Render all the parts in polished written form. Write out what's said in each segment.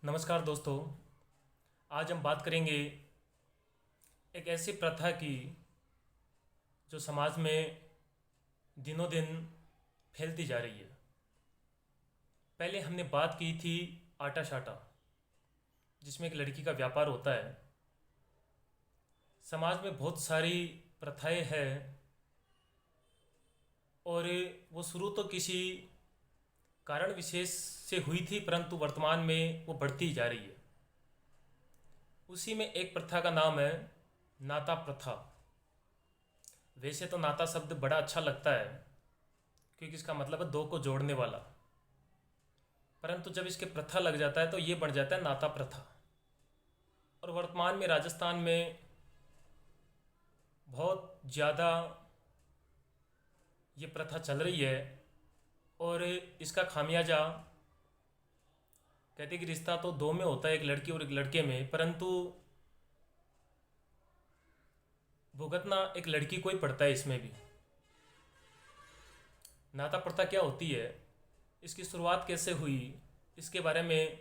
नमस्कार दोस्तों। आज हम बात करेंगे एक ऐसी प्रथा की जो समाज में दिनों दिन फैलती जा रही है। पहले हमने बात की थी आटा शाटा, जिसमें एक लड़की का व्यापार होता है। समाज में बहुत सारी प्रथाएं हैं और वो शुरू तो किसी कारण विशेष से हुई थी, परंतु वर्तमान में वो बढ़ती जा रही है। उसी में एक प्रथा का नाम है नाता प्रथा। वैसे तो नाता शब्द बड़ा अच्छा लगता है क्योंकि इसका मतलब है दो को जोड़ने वाला, परंतु जब इसके प्रथा लग जाता है तो ये बन जाता है नाता प्रथा। और वर्तमान में राजस्थान में बहुत ज़्यादा ये प्रथा चल रही है और इसका खामियाजा कहते हैं कि रिश्ता तो दो में होता है, एक लड़की और एक लड़के में, परंतु भुगतना एक लड़की को ही पड़ता है। इसमें भी नाता प्रथा क्या होती है, इसकी शुरुआत कैसे हुई, इसके बारे में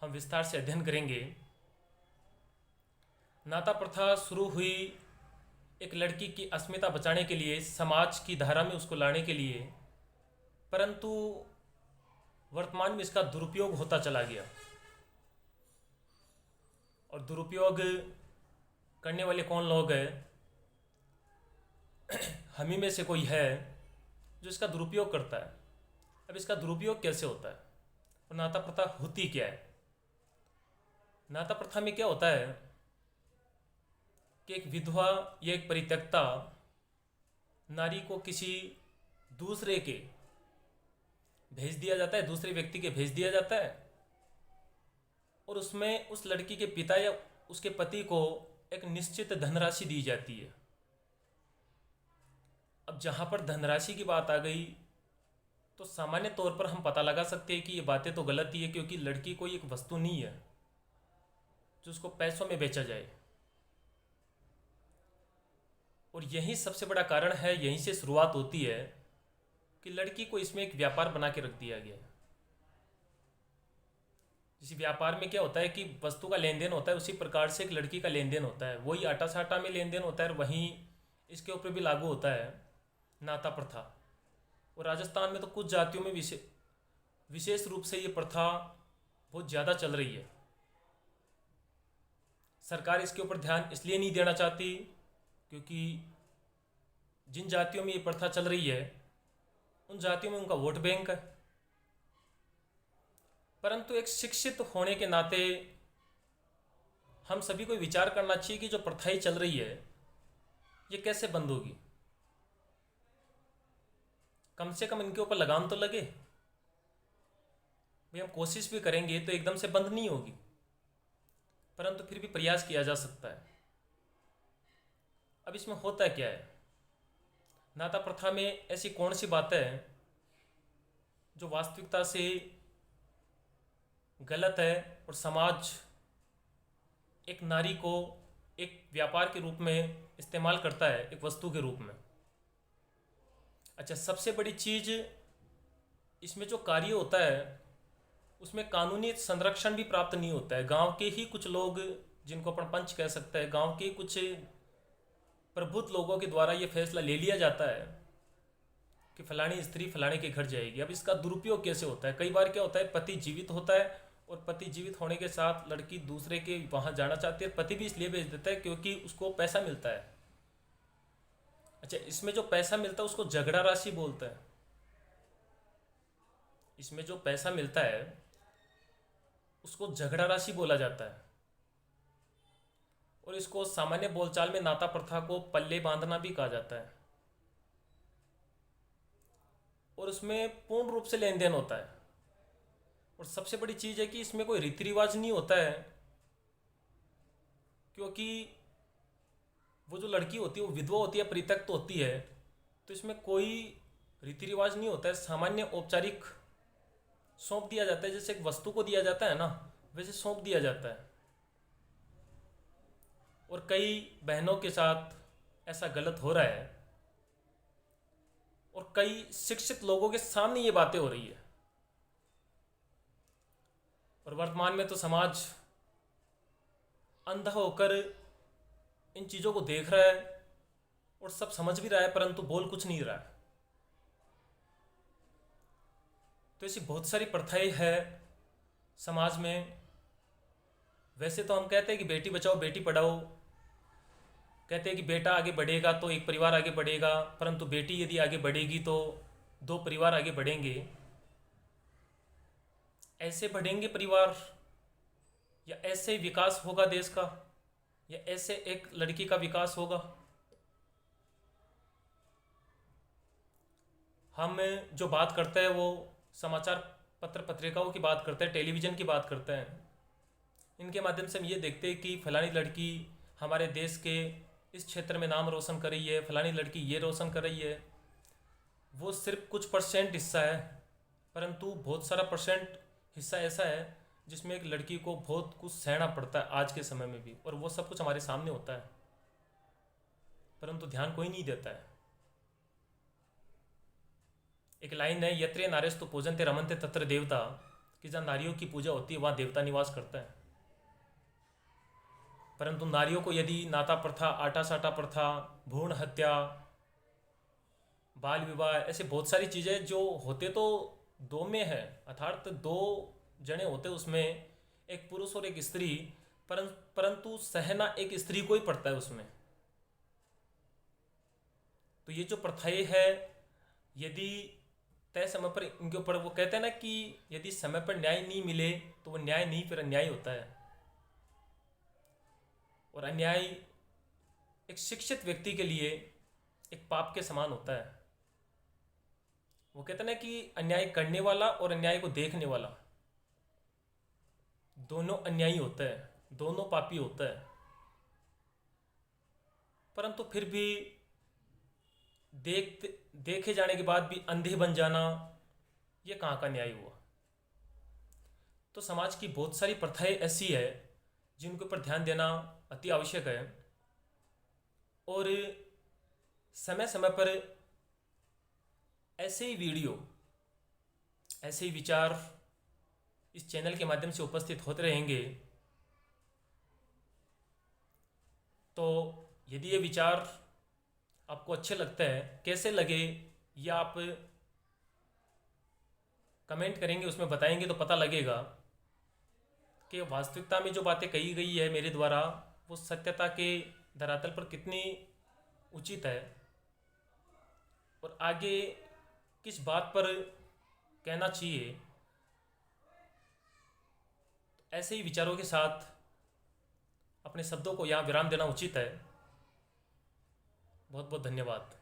हम विस्तार से अध्ययन करेंगे। नाता प्रथा शुरू हुई एक लड़की की अस्मिता बचाने के लिए, समाज की धारा में उसको लाने के लिए, परंतु वर्तमान में इसका दुरुपयोग होता चला गया। और दुरुपयोग करने वाले कौन लोग हैं? हम ही में से कोई है जो इसका दुरुपयोग करता है। अब इसका दुरुपयोग कैसे होता है और नाता प्रथा होती क्या है? नाता प्रथा में क्या होता है कि एक विधवा या एक परित्यक्ता नारी को किसी दूसरे के भेज दिया जाता है, दूसरे व्यक्ति के भेज दिया जाता है, और उसमें उस लड़की के पिता या उसके पति को एक निश्चित धनराशि दी जाती है। अब जहाँ पर धनराशि की बात आ गई तो सामान्य तौर पर हम पता लगा सकते हैं कि ये बातें तो गलत ही है, क्योंकि लड़की कोई एक वस्तु नहीं है जो उसको पैसों में बेचा जाए। और यही सबसे बड़ा कारण है, यहीं से शुरुआत होती है कि लड़की को इसमें एक व्यापार बना के रख दिया गया है। इसी व्यापार में क्या होता है कि वस्तु का लेन देन होता है, उसी प्रकार से एक लड़की का लेन देन होता है। वही आटा साटा में लेन देन होता है और वहीं इसके ऊपर भी लागू होता है नाता प्रथा। और राजस्थान में तो कुछ जातियों में विशेष रूप से ये प्रथा बहुत ज़्यादा चल रही है। सरकार इसके ऊपर ध्यान इसलिए नहीं देना चाहती क्योंकि जिन जातियों में ये प्रथा चल रही है उन जातियों में उनका वोट बैंक है। परंतु एक शिक्षित होने के नाते हम सभी को विचार करना चाहिए कि जो प्रथाएं चल रही है ये कैसे बंद होगी। कम से कम इनके ऊपर लगाम तो लगे। भाई हम कोशिश भी करेंगे तो एकदम से बंद नहीं होगी, परंतु फिर भी प्रयास किया जा सकता है। अब इसमें होता क्या है, नाता प्रथा में ऐसी कौन सी बातें हैं जो वास्तविकता से गलत है और समाज एक नारी को एक व्यापार के रूप में इस्तेमाल करता है, एक वस्तु के रूप में। अच्छा, सबसे बड़ी चीज़ इसमें जो कार्य होता है उसमें कानूनी संरक्षण भी प्राप्त नहीं होता है। गांव के ही कुछ लोग, जिनको अपन पंच कह सकते हैं, गांव के कुछ प्रबुद्ध लोगों के द्वारा ये फैसला ले लिया जाता है कि फलानी स्त्री फलाने के घर जाएगी। अब इसका दुरुपयोग कैसे होता है? कई बार क्या होता है, पति जीवित होता है और पति जीवित होने के साथ लड़की दूसरे के वहाँ जाना चाहती है। पति भी इसलिए भेज देता है क्योंकि उसको पैसा मिलता है। अच्छा, इसमें जो पैसा मिलता है उसको झगड़ा राशि बोलते हैं। इसमें जो पैसा मिलता है उसको झगड़ा राशि बोला जाता है। और इसको सामान्य बोलचाल में नाता प्रथा को पल्ले बांधना भी कहा जाता है। और उसमें पूर्ण रूप से लेन देन होता है। और सबसे बड़ी चीज़ है कि इसमें कोई रीति रिवाज नहीं होता है, क्योंकि वो जो लड़की होती है वो विधवा होती है, परित्यक्त होती है, तो इसमें कोई रीति रिवाज नहीं होता है। सामान्य औपचारिक सौंप दिया जाता है, जैसे एक वस्तु को दिया जाता है ना, वैसे सौंप दिया जाता है। और कई बहनों के साथ ऐसा गलत हो रहा है और कई शिक्षित लोगों के सामने ये बातें हो रही है। और वर्तमान में तो समाज अंधा होकर इन चीज़ों को देख रहा है और सब समझ भी रहा है, परंतु बोल कुछ नहीं रहा है। तो ऐसी बहुत सारी प्रथाएं हैं समाज में। वैसे तो हम कहते हैं कि बेटी बचाओ बेटी पढ़ाओ, कहते हैं कि बेटा आगे बढ़ेगा तो एक परिवार आगे बढ़ेगा, परंतु बेटी यदि आगे बढ़ेगी तो दो परिवार आगे बढ़ेंगे। ऐसे बढ़ेंगे परिवार, या ऐसे विकास होगा देश का, या ऐसे एक लड़की का विकास होगा? हम जो बात करते हैं वो समाचार पत्र पत्रिकाओं की बात करते हैं, टेलीविज़न की बात करते हैं। इनके माध्यम से हम ये देखते हैं कि फलानी लड़की हमारे देश के इस क्षेत्र में नाम रोशन कर रही है, फलानी लड़की ये रोशन कर रही है। वो सिर्फ कुछ परसेंट हिस्सा है, परंतु बहुत सारा परसेंट हिस्सा ऐसा है जिसमें एक लड़की को बहुत कुछ सहना पड़ता है आज के समय में भी, और वो सब कुछ हमारे सामने होता है, परंतु ध्यान कोई नहीं देता है। एक लाइन है, यत्रे नारेस्तु पूजन्ते रमन्ते तत्र देवता, कि जहाँ नारियों की पूजा होती है वहाँ देवता निवास करता है। परंतु नारियों को यदि नाता प्रथा, आटा साटा प्रथा, भ्रूण हत्या, बाल विवाह, ऐसे बहुत सारी चीज़ें जो होते तो दो में है, अर्थात दो जने होते उसमें, एक पुरुष और एक स्त्री, परंतु सहना एक स्त्री को ही पड़ता है उसमें। तो ये जो प्रथाएं है, यदि तय समय पर इनके ऊपर, वो कहते हैं ना कि यदि समय पर न्याय नहीं मिले तो वो न्याय नहीं फिर अन्याय होता है, और अन्याय एक शिक्षित व्यक्ति के लिए एक पाप के समान होता है। वो कहते हैं ना कि अन्याय करने वाला और अन्याय को देखने वाला दोनों अन्यायी होता है, दोनों पापी होता है। परंतु फिर भी देखे जाने के बाद भी अंधे बन जाना, ये कहाँ का न्याय हुआ? तो समाज की बहुत सारी प्रथाएं ऐसी है जिनके ऊपर ध्यान देना अति आवश्यक है, और समय समय पर ऐसे ही वीडियो, ऐसे ही विचार इस चैनल के माध्यम से उपस्थित होते रहेंगे। तो यदि ये विचार आपको अच्छे लगते हैं, कैसे लगे ये आप कमेंट करेंगे, उसमें बताएंगे तो पता लगेगा कि वास्तविकता में जो बातें कही गई है मेरे द्वारा वो सत्यता के धरातल पर कितनी उचित है, और आगे किस बात पर कहना चाहिए। ऐसे ही विचारों के साथ अपने शब्दों को यहाँ विराम देना उचित है। बहुत बहुत धन्यवाद।